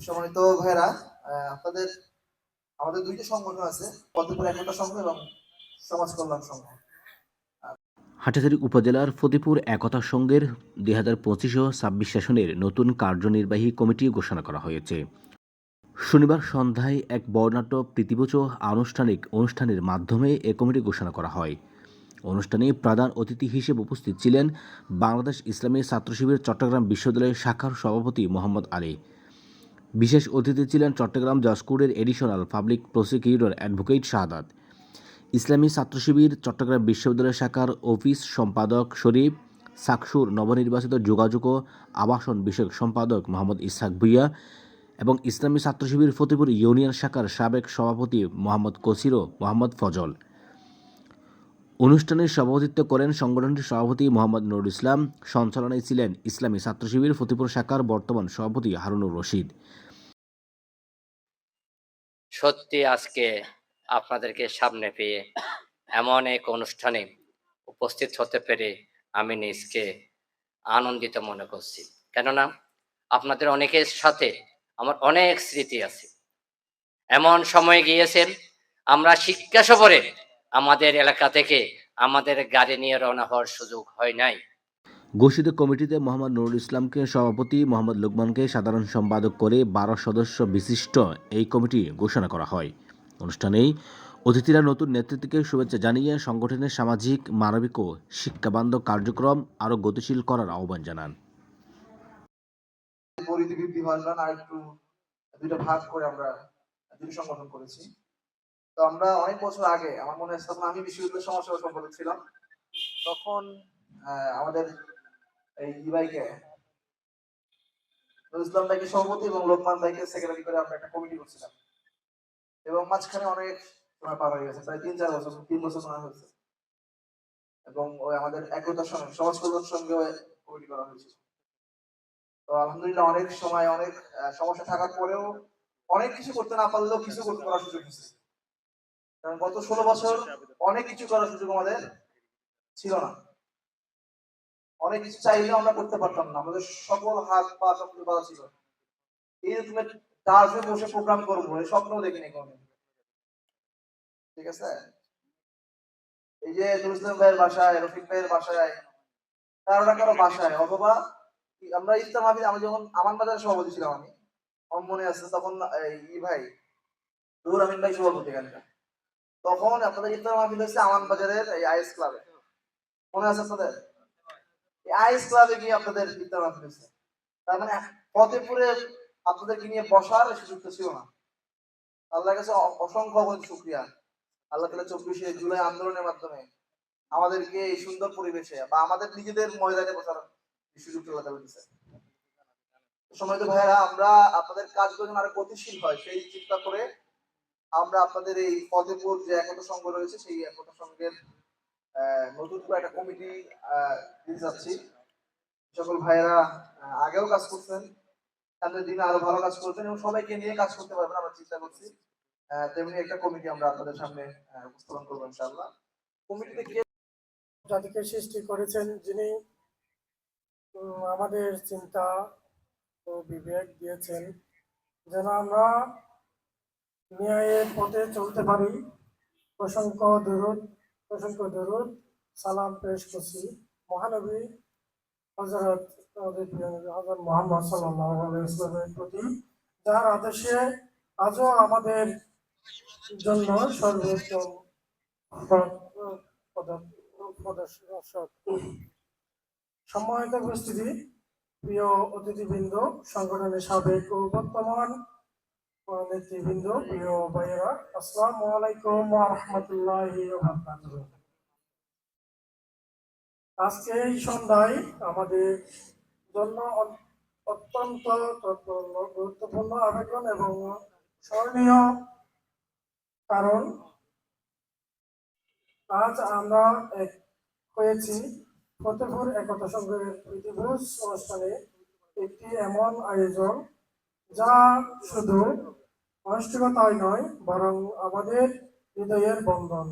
সম্মানিত ভাইরা, আপনাদের আমাদের দুইটা সংগঠন আছে, ফতেপুর একতা সংঘ এবং সমাজ কল্যাণ সংঘ। হাটহাজারী উপজেলার ফতেপুর একতা সংঘের 2025 ও 26 সেশনের নতুন কার্যনির্বাহী কমিটি ঘোষণা করা হয়েছে। শনিবার সন্ধ্যায় এক বর্ণাঢ্য প্রীতিভোজ আনুষ্ঠানিক অনুষ্ঠানের মাধ্যমে এ কমিটি ঘোষণা করা হয়। অনুষ্ঠানে প্রধান অতিথি হিসেবে উপস্থিত ছিলেন বাংলাদেশ ইসলামী ছাত্র শিবির চট্টগ্রাম বিশ্ববিদ্যালয়ের শাখার সভাপতি মোহাম্মদ আলী। বিশেষ অতিথি ছিলেন চট্টগ্রাম জজ কোর্টের এডিশনাল পাবলিক প্রসিকিউটর অ্যাডভোকেট শাহাদাত, ইসলামী ছাত্র শিবির চট্টগ্রাম বিশ্ববিদ্যালয় শাখার অফিস সম্পাদক শরীফ, সাকসুর নবনির্বাচিত যোগাযোগ ও আবাসন বিষয়ক সম্পাদক মোহাম্মদ ইসহাক ভুইয়া এবং ইসলামী ছাত্র শিবির ফতেপুর ইউনিয়ন শাখার সাবেক সভাপতি মোহাম্মদ কসির ও মোহাম্মদ ফজল। অনুষ্ঠানে সভাপতিত্ব করেন সংগঠনটির সভাপতি মোহাম্মদ নুরুল ইসলাম। সঞ্চালনায় ছিলেন ইসলামী ছাত্র শিবির ফতেপুর শাখার বর্তমান সভাপতি হারুনুর রশিদ। সত্যি আজকে আপনাদেরকে সামনে পেয়ে এমন এক অনুষ্ঠানে উপস্থিত হতে পেরে আমি নিজকে আনন্দিত মনে করছি। কেননা আপনাদের অনেকের সাথে আমার অনেক স্মৃতি আছে। এমন সময় গিয়েছেন আমরা শিক্ষা সফরে আমাদের এলাকা থেকে আমাদের গাড়ি নিয়ে রওনা হওয়ার সুযোগ হয় নাই। ঘোষিত কমিটিতে মোহাম্মদ নুরুল ইসলামকে সভাপতি, মোহাম্মদ লোকমানকে সাধারণ সম্পাদক করে 12 সদস্য বিশিষ্ট এই কমিটি ঘোষণা করা হয়। অনুষ্ঠানেই অতিথিরা নতুন নেতৃত্বকে শুভেচ্ছা জানিয়ে সংগঠনের সামাজিক, মানবিক ও শিক্ষাবান্ধব কার্যক্রম আরও গতিশীল করার আহ্বান জানান। দুইটা ভাগ করে আমরা দুটো সংগঠন করেছি। তো আমরা অনেক বছর আগে, আমার মনে আছে তখন আমি বিশ্ববিদ্যালয় সমাজসেবা সম্পাদক ছিলাম, তখন আমাদের এই ভাইকে ইসলাম ভাইকে সভাপতি এবং লোকমান ভাইকে সেক্রেটারি করে আমরা একটা কমিটি করছিলাম, এবং মাঝখানে অনেক সময় পার হয়ে গেছে, প্রায় 3 বছর সময় হয়েছে, এবং ওই আমাদের একতা সংঘ সমাজ কল্যাণ সঙ্গে কমিটি করা হয়েছিল। তো আলহামদুলিল্লাহ অনেক সময় অনেক সমস্যা থাকার পরেও অনেক কিছু করতে না পারলেও কিছু করতে করার সুযোগ হয়েছে। কারণ গত 16 বছর অনেক কিছু করার সুযোগ আমাদের ছিল না, অনেক কিছু চাইলেও আমরা করতে পারতাম না, আমাদের সকল হাত পা সবকিছু বাধা ছিল। এই যে তুমি টার্ফে বসে প্রোগ্রাম করবো এই স্বপ্নও দেখিনি কোনোদিন। ঠিক আছে, এই যে নুরুল ভাইয়ের বাসায়, রফিক ভাইয়ের বাসায়, কারো না কারো বাসায়, অথবা আমরা ইফতার মাহফিল, আমি যখন আমান বাজারের সভাপতি ছিলাম, আমি আমার মনে আছে তখন এই ভাই রুহুল আমিন ভাই সভাপতি এখানকার, তখন আপনাদের ইফতার মাহফিল হচ্ছে আমান বাজারের এই আইএস ক্লাবে, মনে আছে আপনাদের? এই আইএস ক্লাবে গিয়ে আপনাদের ইফতার মাহফিল হচ্ছে। তার মানে ফতেপুরে আপনাদেরকে নিয়ে বসার সুযোগটা ছিল না। আল্লাহর কাছে অসংখ্য শুকরিয়া, আল্লাহ তাআলা 24শে জুলাই আন্দোলনের মাধ্যমে আমাদেরকে এই সুন্দর পরিবেশে বা আমাদের নিজেদের ময়দানে বসার সুযোগ আল্লাহ তাআলা দিয়েছে। সম্মানিত ভাইয়েরা, আমরা আপনাদের কাজগুলো যেন আরো গতিশীল হয় সেই চিন্তা করে আমরা আপনাদের এই ফতেপুর যে একতা সংঘ রয়েছে সেই একতা সংঘের নতুন করে একটা কমিটি দিতে যাচ্ছি। সকল ভাইয়েরা আগেও কাজ করছেন, সামনের দিনে আরো ভালো কাজ করছেন এবং সবাইকে নিয়ে কাজ করতে পারবেন আমরা চিন্তা করছি। তেমনি একটা কমিটি আমরা আপনাদের সামনে উপস্থাপন করবো ইনশাআল্লাহ। কমিটিতে কে জাতিকে সৃষ্টি করেছেন, যিনি আমাদের চিন্তা ও বিবেক দিয়েছেন যেন আমরা ন্যায়ের পথে চলতে পারি। অসংখ্য দরুদ সালাম পেশ করছি মহানবী হযরত মুহাম্মদ সাল্লাল্লাহু আলাইহি ওয়াসাল্লামের প্রতি, যার আদেশে আজও আমাদের জন্য সর্বোত্তম সম্মানিত উপস্থিতি, প্রিয় অতিথিবৃন্দ, সংগঠনের সাবেক ও বর্তমান নেতৃবৃন্দ, প্রিয় ভাইয়েরা, আসসালামু আলাইকুম ওয়া রাহমাতুল্লাহি ওয়া বারাকাতুহু। আজকে এই সন্ধ্যায় আমাদের জন্য অত্যন্ত গুরুত্বপূর্ণ আবেদন এবং স্মরণীয়, কারণ আজ আমরা হয়েছি ফতেপুর একতা সংঘের প্রীতিভোজ অনুষ্ঠানে একটি এমন আয়োজন যা শুধু আনুষ্ঠানিকতাই নয় বরং আমাদের হৃদয়ের বন্ধন।